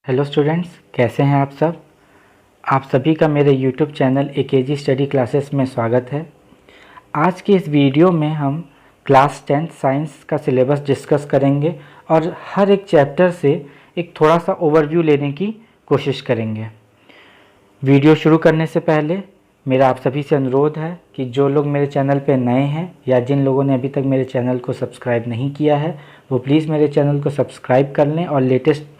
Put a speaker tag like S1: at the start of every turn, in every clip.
S1: Hello students, कैसे हैं आप सब। आप सभी का मेरे YouTube channel AKG study classes में स्वागत है। आज की इस वीडियो में हम क्लास 10 साइंस का सिलेबस डिस्कस करेंगे और हर एक चैप्टर से एक थोड़ा सा ओवरव्यू लेने की कोशिश करेंगे। वीडियो शुरू करने से पहले मेरा आप सभी से अनुरोध है कि जो लोग मेरे चैनल पर नए हैं या जिन लोगों ने अभी तक मेरे चैनल को सब्सक्राइब नहीं किया है वो प्लीज़ मेरे चैनल को सब्सक्राइब कर लें और लेटेस्ट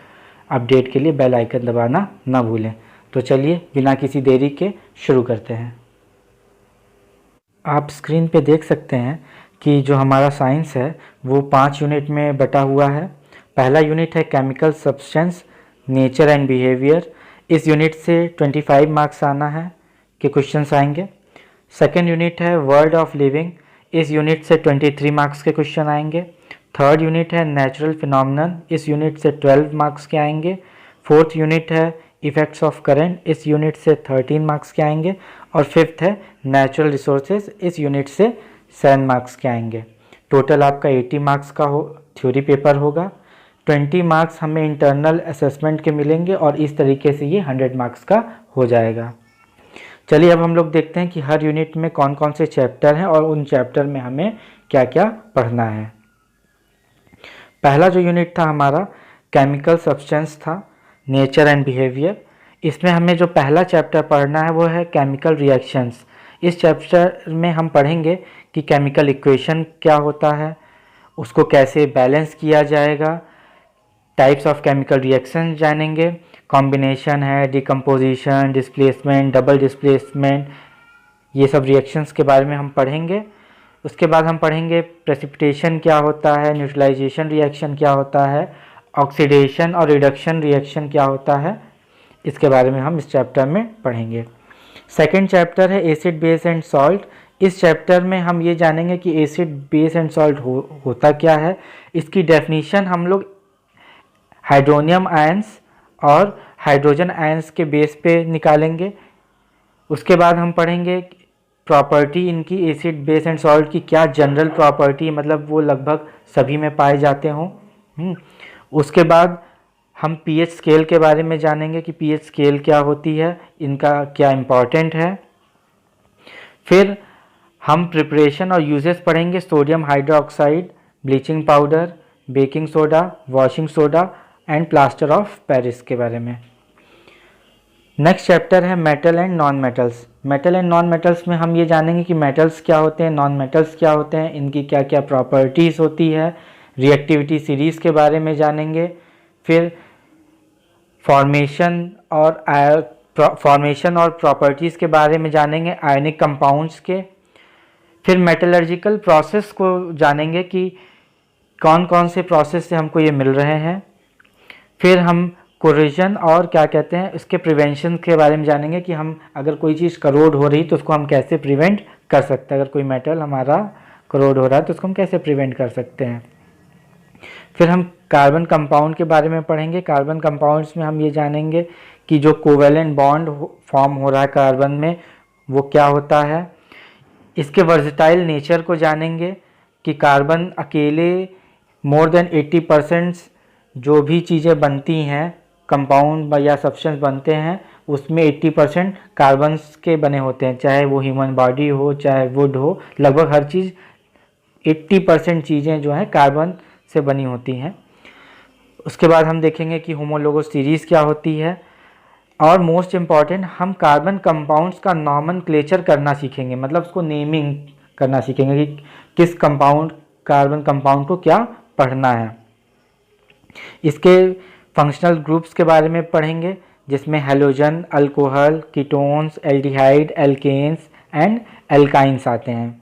S1: अपडेट के लिए बेल आइकन दबाना ना भूलें। तो चलिए बिना किसी देरी के शुरू करते हैं। आप स्क्रीन पे देख सकते हैं कि जो हमारा साइंस है वो 5 यूनिट में बटा हुआ है। पहला यूनिट है chemical substance, nature and behaviour. इस यूनिट से 25 मार्क्स आना है के क्वेश्चंस आएंगे। सेकेंड यूनिट है वर्ल्ड ऑफ लिविंग। इस यूनिट से 23 मार्क्स के क्वेश्चन आएंगे। थर्ड यूनिट है नेचुरल फिनोमिनन। इस यूनिट से 12 मार्क्स के आएंगे। फोर्थ यूनिट है इफ़ेक्ट्स ऑफ करंट। इस यूनिट से 13 मार्क्स के आएंगे। और फिफ्थ है नेचुरल रिसोर्सेज। इस यूनिट से 7 मार्क्स के आएंगे। टोटल आपका 80 मार्क्स का थ्योरी पेपर होगा। 20 मार्क्स हमें इंटरनल असेसमेंट के मिलेंगे और इस तरीके से ये 100 मार्क्स का हो जाएगा। चलिए अब हम लोग देखते हैं कि हर यूनिट में कौन कौन से चैप्टर हैं और उन चैप्टर में हमें क्या क्या पढ़ना है। पहला जो यूनिट था हमारा केमिकल सब्सटेंस था, नेचर एंड बिहेवियर। इसमें हमें जो पहला चैप्टर पढ़ना है वो है केमिकल रिएक्शंस। इस चैप्टर में हम पढ़ेंगे कि केमिकल इक्वेशन क्या होता है, उसको कैसे बैलेंस किया जाएगा, टाइप्स ऑफ केमिकल रिएक्शन जानेंगे, कॉम्बिनेशन है, डिकम्पोजिशन, डिस्प्लेसमेंट, डबल डिस्प्लेसमेंट, ये सब रिएक्शंस के बारे में हम पढ़ेंगे। उसके बाद हम पढ़ेंगे प्रेसिपिटेशन क्या होता है, न्यूट्रलाइजेशन रिएक्शन क्या होता है, ऑक्सीडेशन और रिडक्शन रिएक्शन क्या होता है, इसके बारे में हम इस चैप्टर में पढ़ेंगे। सेकंड चैप्टर है एसिड बेस एंड सॉल्ट। इस चैप्टर में हम ये जानेंगे कि एसिड बेस एंड सॉल्ट होता क्या है। इसकी डेफिनीशन हम लोग हाइड्रोनियम आयंस और हाइड्रोजन आयंस के बेस पे निकालेंगे। उसके बाद हम पढ़ेंगे प्रॉपर्टी इनकी, एसिड बेस एंड सॉल्ट की क्या जनरल प्रॉपर्टी, मतलब वो लगभग सभी में पाए जाते हों। उसके बाद हम पीएच स्केल के बारे में जानेंगे कि पीएच स्केल क्या होती है, इनका क्या इम्पॉर्टेंट है। फिर हम प्रिपरेशन और यूजेस पढ़ेंगे, sodium hydroxide, bleaching powder, baking soda, washing soda and plaster of Paris के बारे में। नेक्स्ट चैप्टर है metal and non metals. Metal and non metals में हम ये जानेंगे कि मेटल्स क्या होते हैं, नॉन मेटल्स क्या होते हैं, इनकी क्या क्या प्रॉपर्टीज़ होती है, रिएक्टिविटी सीरीज़ के बारे में जानेंगे। फिर फॉर्मेशन और प्रॉपर्टीज़ के बारे में जानेंगे आयनिक कंपाउंड्स के। फिर मेटलर्जिकल प्रोसेस को जानेंगे कि कौन कौन से प्रोसेस से हमको ये मिल रहे हैं। फिर हम कोरोजन और क्या कहते हैं इसके प्रिवेंशन के बारे में जानेंगे कि हम अगर कोई चीज़ करोड हो रही तो उसको हम कैसे प्रिवेंट कर सकते हैं। अगर कोई मेटल हमारा करोड हो रहा है तो उसको हम कैसे प्रिवेंट कर सकते हैं। फिर हम कार्बन कंपाउंड के बारे में पढ़ेंगे। कार्बन कंपाउंड्स में हम ये जानेंगे कि जो कोवेलेंट बॉन्ड फॉर्म हो रहा है कार्बन में वो क्या होता है। इसके वर्सेटाइल नेचर को जानेंगे कि कार्बन अकेले मोर देन 80% जो भी चीज़ें बनती हैं, कंपाउंड या सब्सटेंस बनते हैं, उसमें 80% कार्बन्स के बने होते हैं, चाहे वो ह्यूमन बॉडी हो चाहे वुड हो, लगभग हर चीज़ 80% चीज़ें जो हैं कार्बन से बनी होती हैं। उसके बाद हम देखेंगे कि होमोलोगस सीरीज़ क्या होती है और मोस्ट इम्पॉर्टेंट हम कार्बन कंपाउंड्स का नॉमेनक्लेचर करना सीखेंगे, मतलब उसको नेमिंग करना सीखेंगे कि किस कंपाउंड कार्बन कंपाउंड को क्या पढ़ना है। इसके फंक्शनल ग्रुप्स के बारे में पढ़ेंगे जिसमें halogen, alcohol, ketones, aldehyde, alkenes and alkynes आते हैं।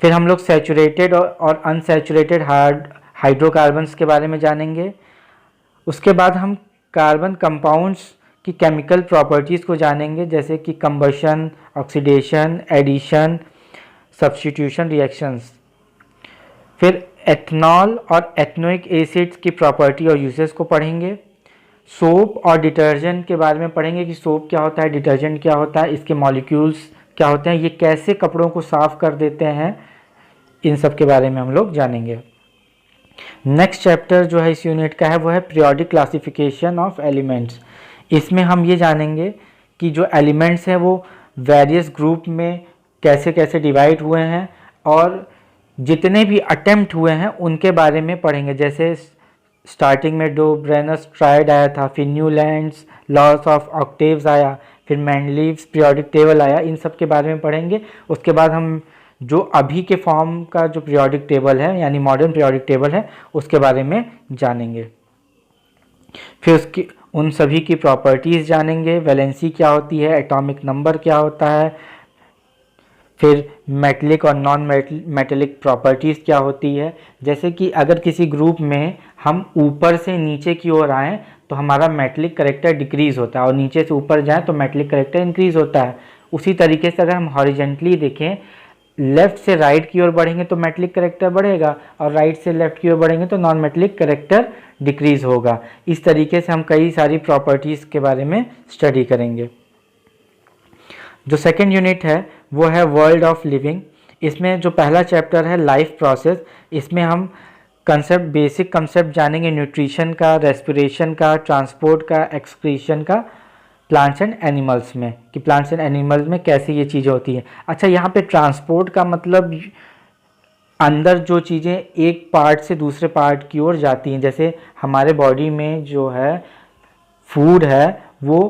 S1: फिर हम लोग सैचुरेटेड और अनसैचुरेटेड हाइड्रोकार्बन्स के बारे में जानेंगे। उसके बाद हम कार्बन कंपाउंड्स की केमिकल प्रॉपर्टीज़ को जानेंगे, जैसे कि combustion, oxidation, addition, substitution reactions. फिर एथनॉल और एथनोइक एसिड्स की प्रॉपर्टी और यूजेस को पढ़ेंगे। सोप और डिटर्जेंट के बारे में पढ़ेंगे कि सोप क्या होता है, डिटर्जेंट क्या होता है, इसके मॉलिक्यूल्स क्या होते हैं, ये कैसे कपड़ों को साफ़ कर देते हैं, इन सब के बारे में हम लोग जानेंगे। नेक्स्ट चैप्टर जो है इस यूनिट का है वो है पीरियोडिक क्लासिफिकेशन ऑफ एलिमेंट्स। इसमें हम ये जानेंगे कि जो एलिमेंट्स हैं वो वेरियस ग्रुप में कैसे कैसे डिवाइड हुए हैं और जितने भी अटेम्प्ट हुए हैं उनके बारे में पढ़ेंगे। जैसे स्टार्टिंग में डोब्रेनस ट्रायड आया था, फिर न्यूलैंड्स लॉस ऑफ ऑक्टेव्स आया, फिर मेंडलीव्स पीरियोडिक टेबल आया, इन सब के बारे में पढ़ेंगे। उसके बाद हम जो अभी के फॉर्म का जो पीरियोडिक टेबल है यानी मॉडर्न पीरियोडिक टेबल है उसके बारे में जानेंगे। फिर उसकी उन सभी की प्रॉपर्टीज़ जानेंगे, वैलेंसी क्या होती है, एटॉमिक नंबर क्या होता है, फिर मेटलिक और नॉन मेटलिक प्रॉपर्टीज़ क्या होती है। जैसे कि अगर किसी ग्रुप में हम ऊपर से नीचे की ओर आएँ तो हमारा मेटलिक करेक्टर डिक्रीज़ होता है और नीचे से ऊपर जाएँ तो मेटलिक करेक्टर इंक्रीज़ होता है। उसी तरीके से अगर हम हॉरिजेंटली देखें, लेफ़्ट से राइट की ओर बढ़ेंगे तो मेटलिक करेक्टर बढ़ेगा और राइट से लेफ़्ट की ओर बढ़ेंगे तो नॉन मेटलिक करेक्टर डिक्रीज़ होगा। इस तरीके से हम कई सारी प्रॉपर्टीज़ के बारे में स्टडी करेंगे। जो सेकेंड यूनिट है वो है वर्ल्ड ऑफ लिविंग। इसमें जो पहला चैप्टर है लाइफ प्रोसेस, इसमें हम बेसिक कंसेप्ट जानेंगे न्यूट्रिशन का, रेस्पिरेशन का, ट्रांसपोर्ट का, एक्सक्रीशन का, प्लांट्स एंड एनिमल्स में, कि प्लांट्स एंड एनिमल्स में कैसे ये चीज़ें होती हैं। अच्छा, यहाँ पे ट्रांसपोर्ट का मतलब अंदर जो चीज़ें एक पार्ट से दूसरे पार्ट की ओर जाती हैं। जैसे हमारे बॉडी में जो है फूड है वो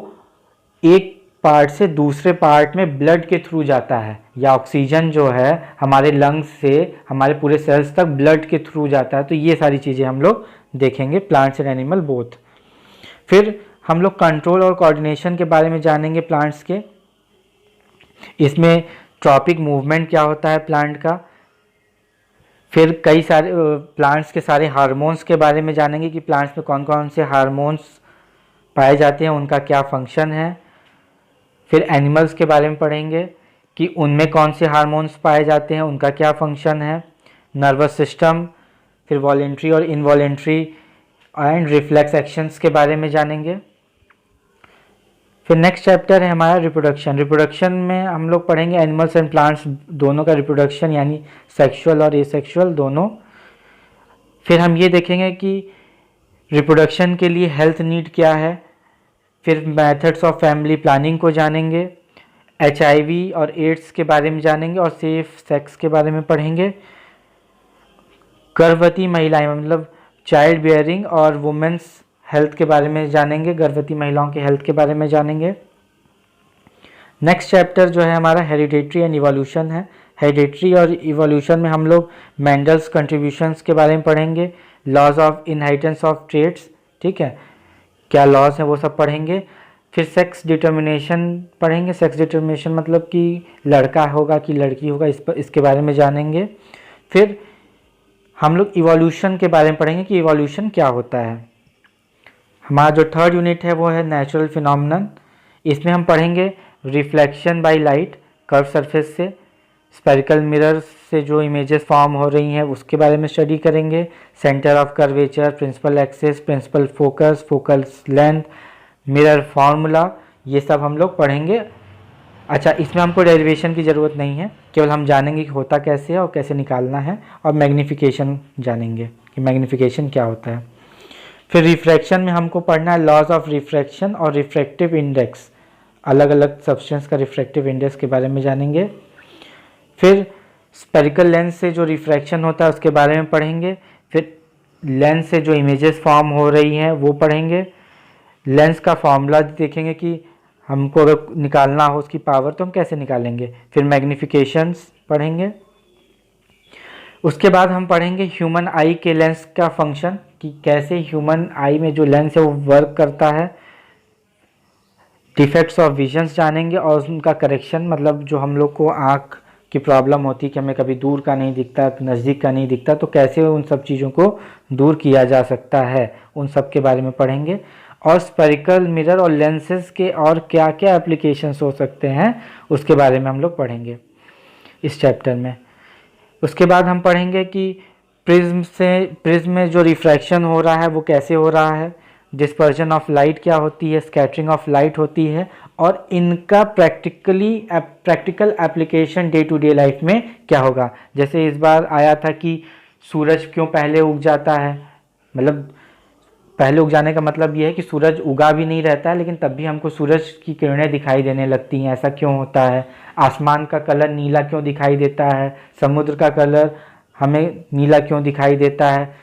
S1: एक पार्ट से दूसरे पार्ट में ब्लड के थ्रू जाता है, या ऑक्सीजन जो है हमारे लंग्स से हमारे पूरे सेल्स तक ब्लड के थ्रू जाता है। तो ये सारी चीज़ें हम लोग देखेंगे, प्लांट्स एंड एनिमल बोथ। फिर हम लोग कंट्रोल और कोऑर्डिनेशन के बारे में जानेंगे प्लांट्स के। इसमें ट्रॉपिक मूवमेंट क्या होता है प्लांट का। फिर कई सारे प्लांट्स के सारे हार्मोन्स के बारे में जानेंगे कि प्लांट्स में कौन कौन से हार्मोन्स पाए जाते हैं, उनका क्या फंक्शन है। फिर एनिमल्स के बारे में पढ़ेंगे कि उनमें कौन से हार्मोन्स पाए जाते हैं, उनका क्या फंक्शन है। नर्वस सिस्टम, फिर वॉलेंट्री और इनवॉलेंट्री एंड रिफ्लेक्स एक्शंस के बारे में जानेंगे। फिर नेक्स्ट चैप्टर है हमारा रिप्रोडक्शन। रिप्रोडक्शन में हम लोग पढ़ेंगे एनिमल्स एंड प्लांट्स दोनों का रिप्रोडक्शन, यानी सेक्सुअल और एसेक्सुअल दोनों। फिर हम ये देखेंगे कि रिप्रोडक्शन के लिए हेल्थ नीड क्या है। फिर मेथड्स ऑफ फैमिली प्लानिंग को जानेंगे, HIV और एड्स के बारे में जानेंगे और सेफ सेक्स के बारे में पढ़ेंगे। गर्भवती महिलाएं मतलब चाइल्ड बियरिंग और वुमेन्स हेल्थ के बारे में जानेंगे, गर्भवती महिलाओं के हेल्थ के बारे में जानेंगे। नेक्स्ट चैप्टर जो है हमारा हेरिडेटरी एंड इवोल्यूशन है। हेरिडेटरी और इवोल्यूशन में हम लोग मेंडल्स कंट्रीब्यूशंस के बारे में पढ़ेंगे, laws of inheritance of traits, ठीक है, क्या लॉज हैं वो सब पढ़ेंगे। फिर सेक्स डिटर्मिनेशन पढ़ेंगे। सेक्स डिटर्मिनेशन मतलब कि लड़का होगा कि लड़की होगा, इसके बारे में जानेंगे। फिर हम लोग इवोल्यूशन के बारे में पढ़ेंगे कि इवोल्यूशन क्या होता है। हमारा जो थर्ड यूनिट है वो है नेचुरल फिनोमेनन। इसमें हम पढ़ेंगे reflection by light curve surface से, स्पेरिकल मिरर से जो इमेजेस फॉर्म हो रही हैं उसके बारे में स्टडी करेंगे। Centre of curvature, principal axis, principal focus, focal length, mirror formula, ये सब हम लोग पढ़ेंगे। अच्छा, इसमें हमको डेरिवेशन की ज़रूरत नहीं है, केवल हम जानेंगे कि होता कैसे है और कैसे निकालना है, और मैग्नीफिकेशन जानेंगे कि मैग्नीफिकेशन क्या होता है। फिर रिफ्रैक्शन में हमको पढ़ना है लॉज ऑफ रिफ्रैक्शन और रिफ्रैक्टिव इंडेक्स, अलग अलग सब्सटेंस का रिफ्रैक्टिव इंडेक्स के बारे में जानेंगे। फिर स्पेरिकल लेंस से जो रिफ्रैक्शन होता है उसके बारे में पढ़ेंगे। फिर लेंस से जो इमेजेस फॉर्म हो रही हैं वो पढ़ेंगे। लेंस का फॉर्मूला देखेंगे कि हमको अगर निकालना हो उसकी पावर तो हम कैसे निकालेंगे। फिर मैग्नीफिकेशंस पढ़ेंगे। उसके बाद हम पढ़ेंगे ह्यूमन आई के लेंस का फंक्शन, कि कैसे ह्यूमन आई में जो लेंस है वो वर्क करता है। डिफेक्ट्स ऑफ विजन्स जानेंगे और उनका करेक्शन, मतलब जो हम लोग को आँख की प्रॉब्लम होती है कि हमें कभी दूर का नहीं दिखता, नज़दीक का नहीं दिखता, तो कैसे उन सब चीज़ों को दूर किया जा सकता है, उन सब के बारे में पढ़ेंगे। और स्पेरिकल मिरर और लेंसेज के और क्या क्या एप्लीकेशंस हो सकते हैं उसके बारे में हम लोग पढ़ेंगे इस चैप्टर में। उसके बाद हम पढ़ेंगे कि प्रिज्म में जो रिफ्रैक्शन हो रहा है वो कैसे हो रहा है, डिस्पर्जन ऑफ लाइट क्या होती है, स्कैटरिंग ऑफ लाइट होती है, और इनका practical application day to day life में क्या होगा। जैसे इस बार आया था कि सूरज क्यों पहले उग जाता है, मतलब पहले उग जाने का मतलब ये है कि सूरज उगा भी नहीं रहता है लेकिन तब भी हमको सूरज की किरणें दिखाई देने लगती हैं, ऐसा क्यों होता है। आसमान का कलर नीला क्यों दिखाई देता है, समुद्र का कलर हमें नीला क्यों दिखाई देता है,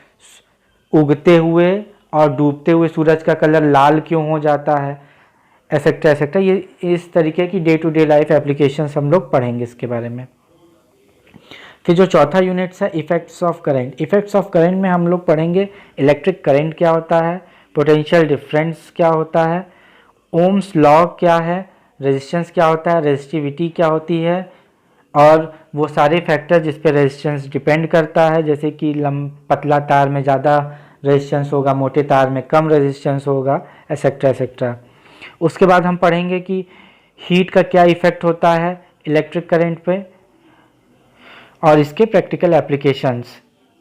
S1: उगते हुए और डूबते हुए सूरज का कलर लाल क्यों हो जाता है, एसेक्ट्रा एसेक्ट्रा। ये इस तरीके की day to day life applications हम लोग पढ़ेंगे इसके बारे में। फिर जो चौथा यूनिट्स है effects of current. Effects of current में हम लोग पढ़ेंगे इलेक्ट्रिक करंट क्या होता है, पोटेंशियल डिफरेंस क्या होता है, ओम्स लॉ क्या है, रेजिस्टेंस क्या होता है, रेजिस्टिविटी क्या होती है, और वो सारे फैक्टर जिस पे रेजिस्टेंस डिपेंड करता है, जैसे कि पतला तार में ज़्यादा रेजिस्टेंस होगा, मोटे तार में कम रेजिस्टेंस होगा, एसेक्ट्रा एसेक्ट्रा। उसके बाद हम पढ़ेंगे कि हीट का क्या इफ़ेक्ट होता है इलेक्ट्रिक करंट पे और इसके प्रैक्टिकल एप्लीकेशंस।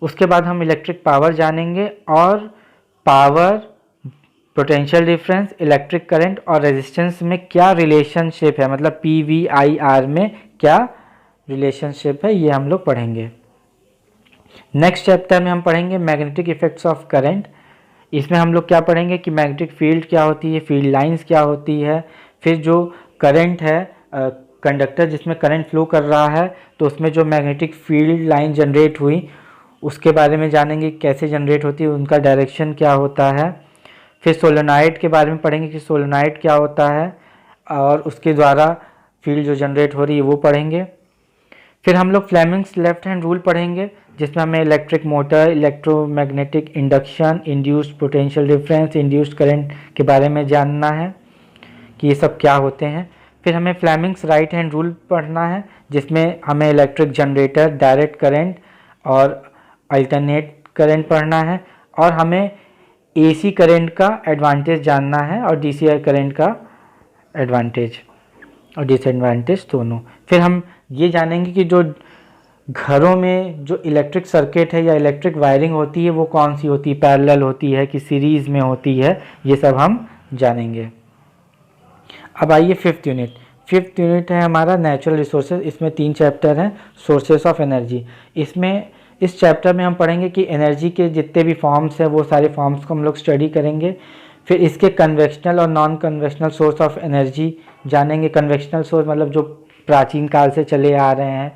S1: उसके बाद हम इलेक्ट्रिक पावर जानेंगे और power, potential difference, electric current और रेजिस्टेंस में क्या रिलेशनशिप है, मतलब PVIR में क्या रिलेशनशिप है, ये हम लोग पढ़ेंगे। नेक्स्ट चैप्टर में हम पढ़ेंगे मैग्नेटिक इफेक्ट्स ऑफ करंट। इसमें हम लोग क्या पढ़ेंगे कि मैग्नेटिक फील्ड क्या होती है, फील्ड लाइंस क्या होती है, फिर जो करंट है कंडक्टर जिसमें करंट फ्लो कर रहा है तो उसमें जो मैग्नेटिक फील्ड लाइन जनरेट हुई उसके बारे में जानेंगे, कैसे जनरेट होती है, उनका डायरेक्शन क्या होता है। फिर सोलेनॉइड के बारे में पढ़ेंगे कि सोलेनॉइड क्या होता है और उसके द्वारा फील्ड जो जनरेट हो रही है वो पढ़ेंगे। फिर हम लोग फ्लेमिंग्स लेफ्ट हैंड रूल पढ़ेंगे जिसमें हमें electric motor, electromagnetic induction, induced potential difference, induced current के बारे में जानना है कि ये सब क्या होते हैं। फिर हमें फ्लेमिंग्स राइट हैंड रूल पढ़ना है जिसमें हमें इलेक्ट्रिक जनरेटर, डायरेक्ट करंट और अल्टरनेट करंट पढ़ना है, और हमें AC करंट का एडवांटेज जानना है और DC करंट का एडवांटेज और डिसएडवांटेज दोनों। फिर हम ये जानेंगे कि जो घरों में जो इलेक्ट्रिक सर्किट है या इलेक्ट्रिक वायरिंग होती है वो कौन सी होती है, पैरेलल होती है कि सीरीज़ में होती है, ये सब हम जानेंगे। अब आइए फिफ्थ यूनिट। फिफ्थ यूनिट है हमारा नेचुरल रिसोर्सेज। इसमें 3 चैप्टर हैं, सोर्सेस ऑफ एनर्जी। इसमें इस चैप्टर में हम पढ़ेंगे कि एनर्जी के जितने भी फॉर्म्स हैं वो सारे फॉर्म्स को हम लोग स्टडी करेंगे। फिर इसके कन्वेक्शनल और non convectional source of energy जानेंगे। कन्वेक्शनल सोर्स मतलब जो प्राचीन काल से चले आ रहे हैं,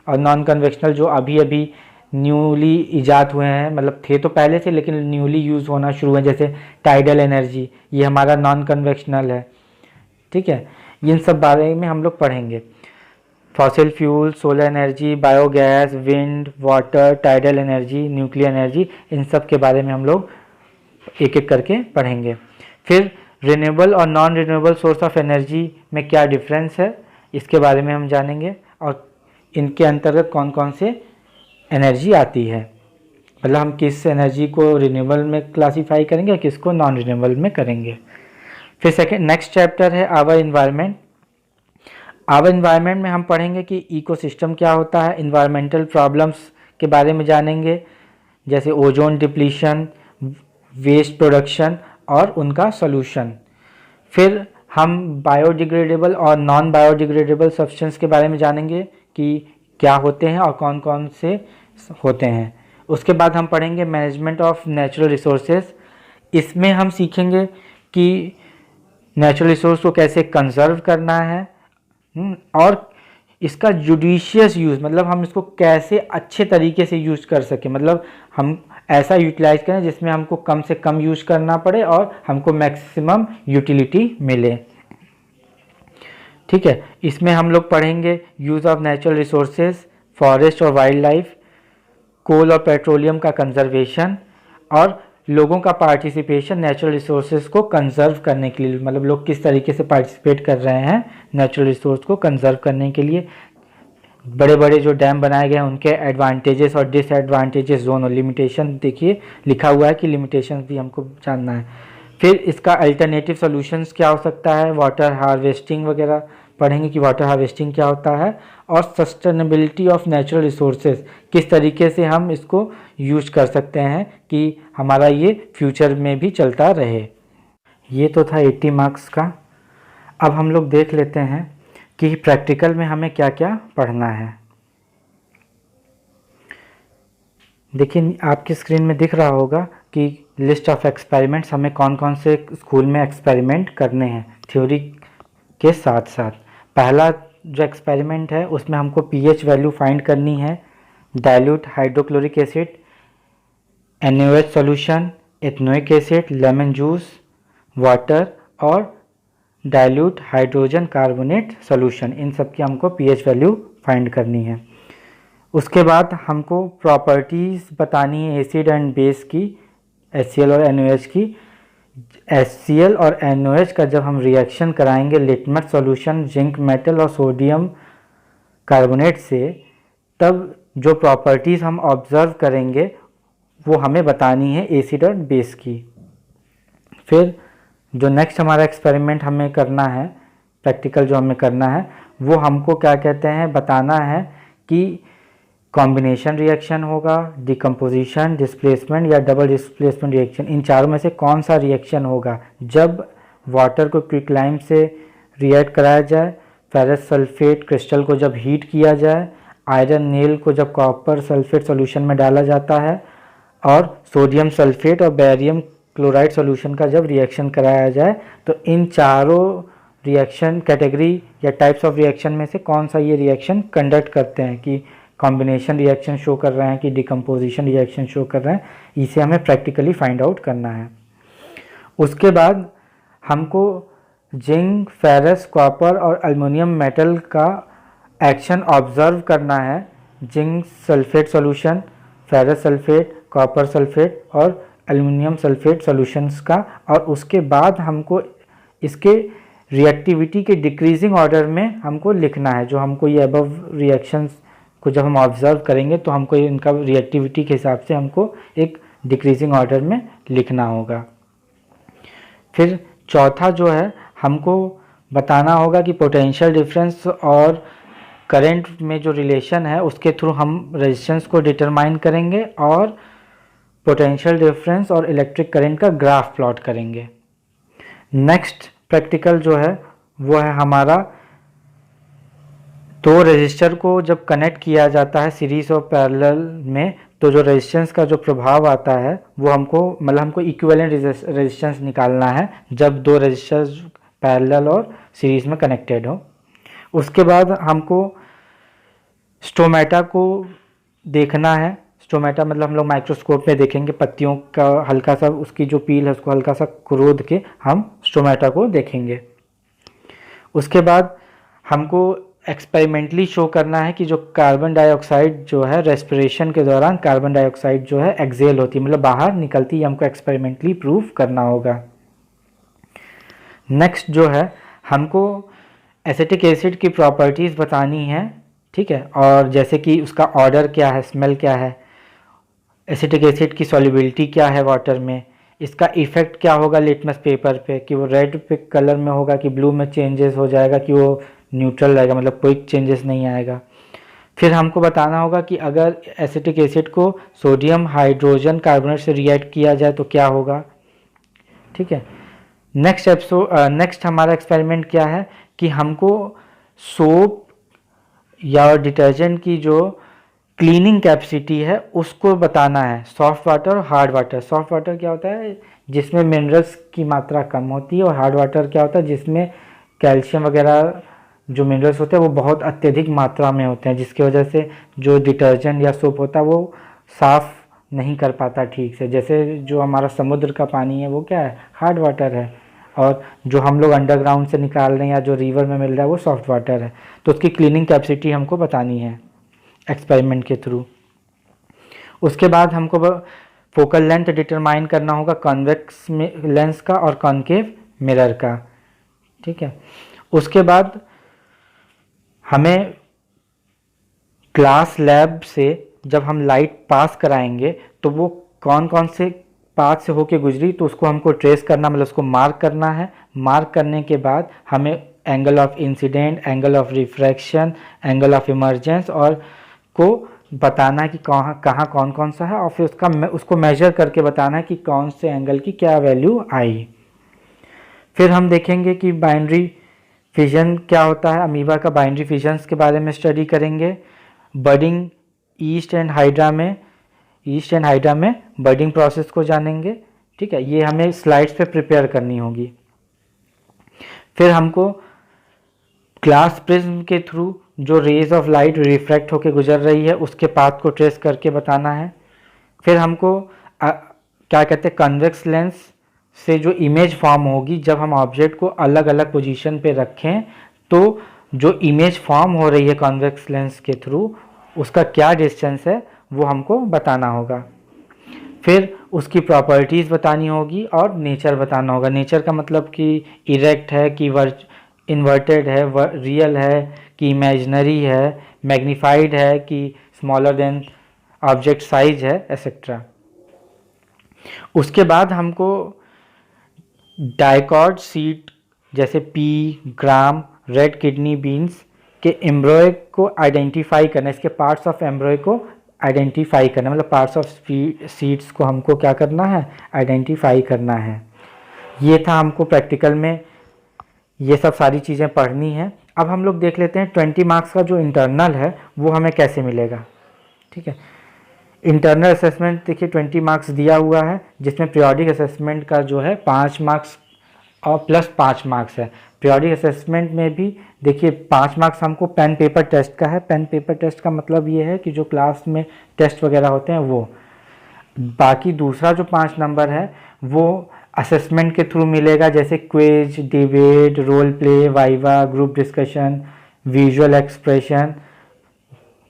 S1: और नॉन कन्वेक्शनल जो अभी अभी न्यूली ईजाद हुए हैं, मतलब थे तो पहले से लेकिन न्यूली यूज़ होना शुरू है, जैसे टाइडल एनर्जी, ये हमारा नॉन कन्वेक्शनल है। ठीक है, इन सब बारे में हम लोग पढ़ेंगे। Fossil fuel, solar energy, biogas, wind, water, tidal energy, nuclear energy, इन सब के बारे में हम लोग एक एक करके पढ़ेंगे। फिर रिन्यूएबल और non renewable source of energy में क्या डिफरेंस है इसके बारे में हम जानेंगे, और इनके अंतर्गत कौन कौन से एनर्जी आती है, मतलब हम किस एनर्जी को रिन्यूएबल में क्लासीफाई करेंगे और किसको नॉन रिन्यूएबल में करेंगे। फिर नेक्स्ट चैप्टर है आवर इन्वायरमेंट। आवर इन्वायरमेंट में हम पढ़ेंगे कि इकोसिस्टम क्या होता है, इन्वायरमेंटल प्रॉब्लम्स के बारे में जानेंगे, जैसे ओजोन डिप्लीशन, वेस्ट प्रोडक्शन और उनका सॉल्यूशन। फिर हम बायोडिग्रेडेबल और नॉन बायोडिग्रेडेबल सब्सटेंस के बारे में जानेंगे कि क्या होते हैं और कौन कौन से होते हैं। उसके बाद हम पढ़ेंगे मैनेजमेंट ऑफ नेचुरल रिसोर्सेज। इसमें हम सीखेंगे कि नेचुरल रिसोर्स को कैसे कंजर्व करना है और इसका जुडिशियस यूज़, मतलब हम इसको कैसे अच्छे तरीके से यूज़ कर सकें, मतलब हम ऐसा यूटिलाइज करें जिसमें हमको कम से कम यूज़ करना पड़े और हमको मैक्सिमम यूटिलिटी मिले। ठीक है, इसमें हम लोग पढ़ेंगे use of natural resources, forest और वाइल्ड लाइफ, कोल और पेट्रोलियम का कंजर्वेशन और लोगों का पार्टिसिपेशन नेचुरल रिसोर्सेज को कंजर्व करने के लिए, मतलब लोग किस तरीके से पार्टिसिपेट कर रहे हैं नेचुरल रिसोर्स को कंजर्व करने के लिए। बड़े बड़े जो डैम बनाए गए हैं उनके एडवांटेजेस और डिसएडवांटेजेस दोनों, लिमिटेशन देखिए लिखा हुआ है कि लिमिटेशन भी हमको जानना है। फिर इसका अल्टरनेटिव सॉल्यूशंस क्या हो सकता है, वाटर हार्वेस्टिंग वगैरह पढ़ेंगे कि वाटर हार्वेस्टिंग क्या होता है, और सस्टेनेबिलिटी ऑफ नेचुरल रिसोर्सेज, किस तरीके से हम इसको यूज कर सकते हैं कि हमारा ये फ्यूचर में भी चलता रहे। ये तो था 80 मार्क्स का। अब हम लोग देख लेते हैं कि प्रैक्टिकल में हमें क्या क्या पढ़ना है। देखिए आपकी स्क्रीन में दिख रहा होगा कि लिस्ट ऑफ एक्सपेरिमेंट्स हमें कौन कौन से स्कूल में एक्सपेरिमेंट करने हैं थ्योरी के साथ साथ। पहला जो एक्सपेरिमेंट है उसमें हमको पीएच वैल्यू फाइंड करनी है, dilute hydrochloric acid, NaOH solution, ethanoic acid, lemon juice, water और डाइल्यूट हाइड्रोजन कार्बोनेट सॉल्यूशन, इन सब की हमको पीएच वैल्यू फाइंड करनी है। उसके बाद हमको प्रॉपर्टीज़ बतानी है एसिड एंड बेस की, HCl और NaOH की। HCl और NaOH का जब हम रिएक्शन कराएंगे लिटमस सॉल्यूशन, जिंक मेटल और सोडियम कार्बोनेट से, तब जो प्रॉपर्टीज़ हम ऑब्जर्व करेंगे वो हमें बतानी है एसिड और बेस की। फिर जो नेक्स्ट हमारा एक्सपेरिमेंट हमें करना है, प्रैक्टिकल जो हमें करना है, वो हमको क्या कहते हैं, बताना है कि कॉम्बिनेशन रिएक्शन होगा, डिकम्पोजिशन, डिस्प्लेसमेंट या डबल डिस्प्लेसमेंट रिएक्शन, इन चारों में से कौन सा रिएक्शन होगा जब वाटर को क्विकलाइम से रिएक्ट कराया जाए, फेरस सल्फेट क्रिस्टल को जब हीट किया जाए, आयरन नेल को जब कॉपर सल्फेट सॉल्यूशन में डाला जाता है, और सोडियम सल्फेट और बेरियम क्लोराइड सॉल्यूशन का जब रिएक्शन कराया जाए। तो इन चारों रिएक्शन कैटेगरी या टाइप्स ऑफ रिएक्शन में से कौन सा ये रिएक्शन कंडक्ट करते हैं, कि कॉम्बिनेशन रिएक्शन शो कर रहे हैं कि डिकम्पोजिशन रिएक्शन शो कर रहे हैं, इसे हमें प्रैक्टिकली फाइंड आउट करना है। उसके बाद हमको जिंक, फेरस, कॉपर और एल्युमिनियम मेटल का एक्शन ऑब्जर्व करना है, zinc sulphate solution, ferrous sulphate, copper sulphate और एल्युमिनियम सल्फेट सॉल्यूशंस का, और उसके बाद हमको इसके रिएक्टिविटी के डिक्रीजिंग ऑर्डर में हमको लिखना है। जो हमको ये अबव रिएक्शंस को जब हम ऑब्जर्व करेंगे तो हमको इनका रिएक्टिविटी के हिसाब से हमको एक डिक्रीजिंग ऑर्डर में लिखना होगा। फिर चौथा जो है, हमको बताना होगा कि पोटेंशियल डिफरेंस और करंट में जो रिलेशन है उसके थ्रू हम रेजिस्टेंस को डिटरमाइन करेंगे और पोटेंशियल डिफरेंस और इलेक्ट्रिक करंट का ग्राफ प्लॉट करेंगे। नेक्स्ट प्रैक्टिकल जो है वो है हमारा, दो रेजिस्टर को जब कनेक्ट किया जाता है सीरीज और पैरेलल में, तो जो रेजिस्टेंस का जो प्रभाव आता है वो हमको इक्विवेलेंट रेजिस्टेंस निकालना है जब दो रेजिस्टर्स पैरेलल और सीरीज में कनेक्टेड हो। उसके बाद हमको स्टोमेटा को देखना है। स्टोमेटा मतलब हम लोग माइक्रोस्कोप में देखेंगे, पत्तियों का हल्का सा, उसकी जो पील है उसको हल्का सा खोद के हम स्टोमेटा को देखेंगे। उसके बाद हमको एक्सपेरिमेंटली शो करना है कि जो कार्बन डाइऑक्साइड जो है, रेस्पिरेशन के दौरान कार्बन डाइऑक्साइड जो है एक्सेल होती है, मतलब बाहर निकलती है, हमको एक्सपेरिमेंटली प्रूव करना होगा। नेक्स्ट जो है, हमको एसिटिक एसिड की प्रॉपर्टीज़ बतानी है, ठीक है, और जैसे कि उसका ऑर्डर क्या है, स्मेल क्या है, एसिटिक एसिड की सॉल्युबिलिटी क्या है वाटर में, इसका इफ़ेक्ट क्या होगा लिटमस पेपर पे, कि वो रेड पे कलर में होगा कि ब्लू में चेंजेस हो जाएगा, कि वो न्यूट्रल रहेगा, मतलब कोई चेंजेस नहीं आएगा। फिर हमको बताना होगा कि अगर एसिटिक एसिड को सोडियम हाइड्रोजन कार्बोनेट से रिएक्ट किया जाए तो क्या होगा, ठीक है। नेक्स्ट हमारा एक्सपेरिमेंट क्या है कि हमको सोप या डिटर्जेंट की जो क्लीनिंग कैपेसिटी है उसको बताना है, सॉफ्ट वाटर और हार्ड वाटर। सॉफ्ट वाटर क्या होता है, जिसमें मिनरल्स की मात्रा कम होती है, और हार्ड वाटर क्या होता है, जिसमें कैल्शियम वगैरह जो मिनरल्स होते हैं वो बहुत अत्यधिक मात्रा में होते हैं, जिसकी वजह से जो डिटर्जेंट या सोप होता है वो साफ़ नहीं कर पाता ठीक से। जैसे जो हमारा समुद्र का पानी है वो क्या है, हार्ड वाटर है, और जो हम लोग अंडरग्राउंड से निकाल रहे हैं या जो रिवर में मिल रहा है वो सॉफ्ट वाटर है। तो उसकी क्लीनिंग कैपेसिटी हमको बतानी है एक्सपेरिमेंट के थ्रू। उसके बाद हमको फोकल लेंथ डिटरमाइन करना होगा, कॉन्वेक्स लेंस का और कॉन्केव मिरर का, ठीक है। उसके बाद हमें क्लास लैब से जब हम लाइट पास कराएंगे तो वो कौन कौन से पाथ से होके गुजरी, तो उसको हमको ट्रेस करना, मतलब उसको मार्क करना है। मार्क करने के बाद हमें angle of incident, angle of refraction, angle of emergence और को बताना है कि कहाँ कौन कौन सा है, और फिर उसको मेजर करके बताना है कि कौन से एंगल की क्या वैल्यू आई। फिर हम देखेंगे कि बाइनरी फिजन क्या होता है, अमीबा का बाइनरी फिजन्स के बारे में स्टडी करेंगे। बडिंग ईस्ट एंड हाइड्रा में ईस्ट एंड हाइड्रा में बर्डिंग प्रोसेस को जानेंगे। ठीक है, ये हमें स्लाइड्स पे प्रिपेयर करनी होगी। फिर हमको ग्लास प्रिज्म के थ्रू जो रेज ऑफ लाइट रिफ्रैक्ट होकर गुजर रही है उसके पाथ को ट्रेस करके बताना है। फिर हमको क्या कहते हैं, कन्वेक्स लेंस से जो इमेज फॉर्म होगी जब हम ऑब्जेक्ट को अलग अलग पोजीशन पे रखें तो जो इमेज फॉर्म हो रही है कन्वेक्स लेंस के थ्रू उसका क्या डिस्टेंस है वो हमको बताना होगा। फिर उसकी प्रॉपर्टीज़ बतानी होगी और नेचर बताना होगा। नेचर का मतलब कि इरेक्ट है कि इन्वर्टेड है, रियल है कि इमेजिनरी है, मैग्नीफाइड है कि स्मॉलर देन ऑब्जेक्ट साइज है, एक्सेट्रा। उसके बाद हमको डाइकॉट सीड जैसे पी, ग्राम, रेड किडनी बीन्स के एम्ब्रॉय को आइडेंटिफाई करना, इसके पार्ट्स ऑफ एम्ब्रॉय को आइडेंटिफाई करना, मतलब पार्ट्स ऑफ सीड्स को हमको क्या करना है, आइडेंटिफाई करना है। ये था हमको प्रैक्टिकल में ये सब सारी चीज़ें पढ़नी है। अब हम लोग देख लेते हैं 20 मार्क्स का जो इंटरनल है वो हमें कैसे मिलेगा। ठीक है, इंटरनल असेसमेंट देखिए 20 मार्क्स दिया हुआ है जिसमें पीरियोडिक असेसमेंट का जो है 5 मार्क्स और प्लस 5 मार्क्स है। पीरियोडिक असेसमेंट में भी देखिए 5 मार्क्स हमको पेन पेपर टेस्ट का है। पेन पेपर टेस्ट का मतलब ये है कि जो क्लास में टेस्ट वगैरह होते हैं वो, बाकी दूसरा जो 5 नंबर है वो असेसमेंट के थ्रू मिलेगा, जैसे quiz, debate, role play, viva, group discussion, visual expression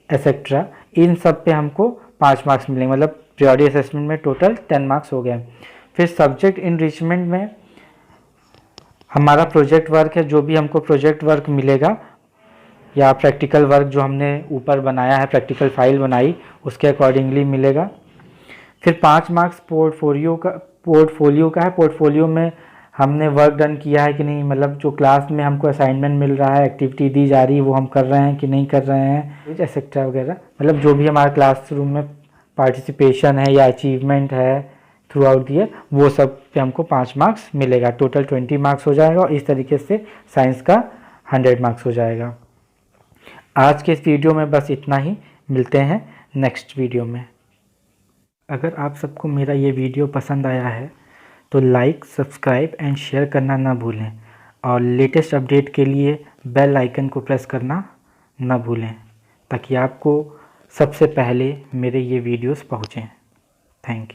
S1: etcetera. इन सब पे हमको 5 मार्क्स मिलेंगे, मतलब पीरियोडिक असेसमेंट में टोटल 10 मार्क्स हो गए। फिर सब्जेक्ट इनरिचमेंट में हमारा प्रोजेक्ट वर्क है, जो भी हमको प्रोजेक्ट वर्क मिलेगा या प्रैक्टिकल वर्क जो हमने ऊपर बनाया है, प्रैक्टिकल फाइल बनाई, उसके अकॉर्डिंगली मिलेगा। फिर 5 मार्क्स पोर्टफोलियो का है। पोर्टफोलियो में हमने वर्क डन किया है कि नहीं, मतलब जो क्लास में हमको असाइनमेंट मिल रहा है, एक्टिविटी दी जा रही है, वो हम कर रहे हैं कि नहीं कर रहे हैं, एक्सेट्रा वगैरह, मतलब जो भी हमारा क्लासरूम में पार्टिसिपेशन है या अचीवमेंट है थ्रू आउट द ईयर, वो सब पे हमको 5 मार्क्स मिलेगा। टोटल 20 मार्क्स हो जाएगा और इस तरीके से साइंस का 100 मार्क्स हो जाएगा। आज के इस वीडियो में बस इतना ही, मिलते हैं नेक्स्ट वीडियो में। अगर आप सबको मेरा ये वीडियो पसंद आया है तो लाइक, सब्सक्राइब एंड शेयर करना ना भूलें और लेटेस्ट अपडेट के लिए बेल आइकन को प्रेस करना ना भूलें ताकि आपको सबसे पहले मेरे ये वीडियोस पहुँचें। Thank you.